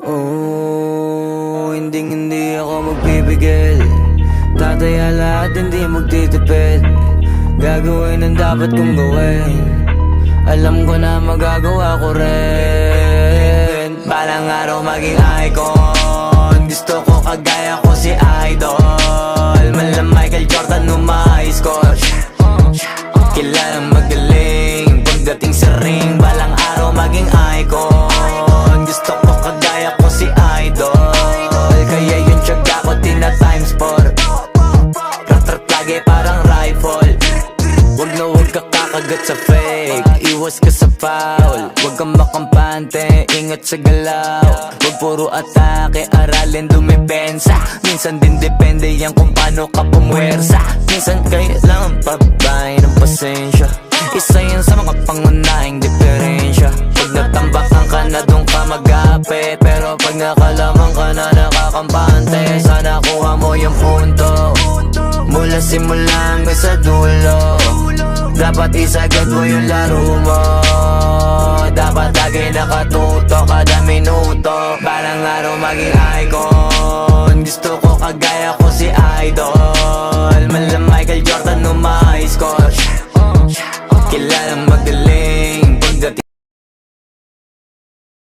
Oh, hindi ako magpipigil. Tataya lahat, hindi magtitipid. Gagawin ang dapat kong gawin. Alam ko na magagawa ko rin. Balang araw maging icon. Gusto ko kagaya ko si Idol. Mala Michael Jordan nung ma-high score. Kilalang magaling pagdating sa ring. Balang araw maging icon. Gusto ko kagaya ko si Idol. Kaya yung tiyaga ko tina-times 4. Rat-rat lagi parang rifle. Huwag ka kakagat sa fake. Iwas ka sa foul. Huwag kang makampante, ingat sa galaw. Huwag puro atake, aralin dumipensa. Minsan din depende yan kung paano ka pumwersa. Minsan kailangan pabay ng pasensya. Isa yan sa mga pangunahing diferensya. Pag natambakan ka na doon ka mag-apit. Pero pag nakalaman ka na nakakampante, sana kuha mo yung punto. Mula simula hanggang sa dulo. Dapat isagad mo yung laro mo. Dapat lagi nakatuto kada minuto. Balang araw maging icon.